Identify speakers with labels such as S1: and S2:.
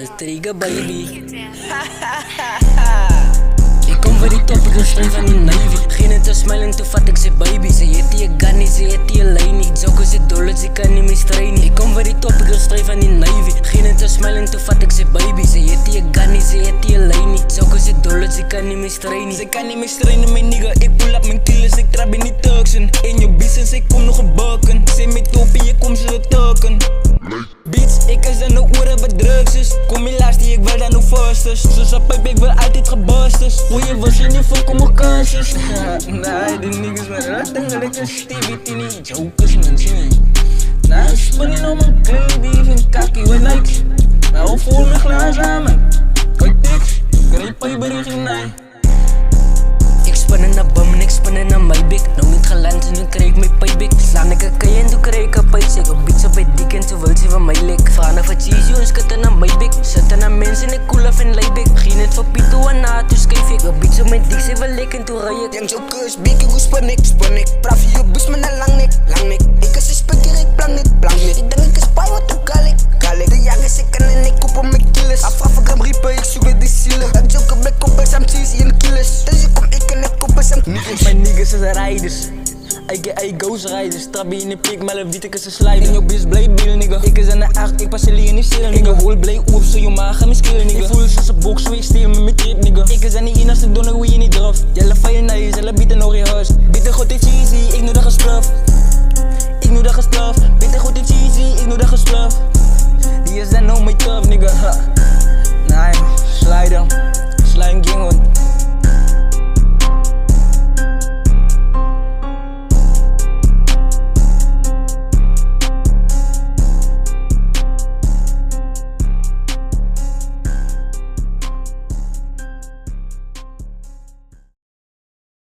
S1: Striga baby. Ik kom voor die top, ik wil steun van die Navy. Geen te smilen, toen vat ik ze baby. Ze heet die gunny, ze heet die lijn niet. Zoeken ze dolle, ze kan niet meer strijden. Ik kom voor die top, ik wil steun van die Navy. Geen te smilen, toen vat ik ze baby. Ze heet die gunny, ze heet die lijn niet. Zoeken ze dolle, ze kan niet meer strijden.
S2: Ze kan niet meer strijden, mijn nigga. Ik pull up mijn killers, ik trap in die Turksen. In je business, ik kom nog gebakken. Zit met topie, je komt ze tukken. Beats, ik is dan de oren wat drugs is. Kom je laatst die, ik wil dan de firsters. Zoals een pijp, ik wil altijd gebusters. Hoe je was in je voor kom op kansjes. Nee, die niggas met ratting, dat is Stevie Tini. Jokers mensen niet. Nou, springen om een klein dief en kaki with Nike. Nou, voel me glaas aan man. Kijk dik, krijg pijp bericht nee.
S1: Ik spannen naar bam en ik spannen naar mijn bik. Nou niet geland en nu krijg ik mijn pijbik. Slaan ik een kei en toen krijg ik een pijsik. Op beats op het dik en toen wil ze van mij lik. Vraag naar wat cheese, jongens, kutten naar mijn bik. Zitten naar mensen en ik cool af en lijbik. Begin het voor Pito en na, toen schijf ik. Op beats op mijn dik, ze wil lik en toen rij ik.
S3: Yang jokers, bikkie hoe span ik. Praf je bus met een lang nek. Ik is een spekker, ik plank niet. Ik denk ik is pijn, wat doe kalik. De jagers, ik kan en ik koop op mijn killers. Afaf ik hem riepen, ik zoek met die zielen. Yang joker, black koppers, I'm cheesy en killers. Dus je kom, ik en ik koppers, I'm killers.
S2: Mijn niggas is rijders. A.k.a. ghost riders. Trabby in de pik, maar de witte is een slider. In je bitch blij bill nigga. Ik is aan de 8, ik pas jullie in die stil nigga. Hol blij oef, zo je maag ga me skillen nigga. Ik voel zoals een box, zo ik steel met mijn trip nigga. Ik is aan die inaste donner, hoe je niet draf. Jelle fire nice, jelle bieten nog je huis. Bieten god is cheesy, ik nodig een splaf.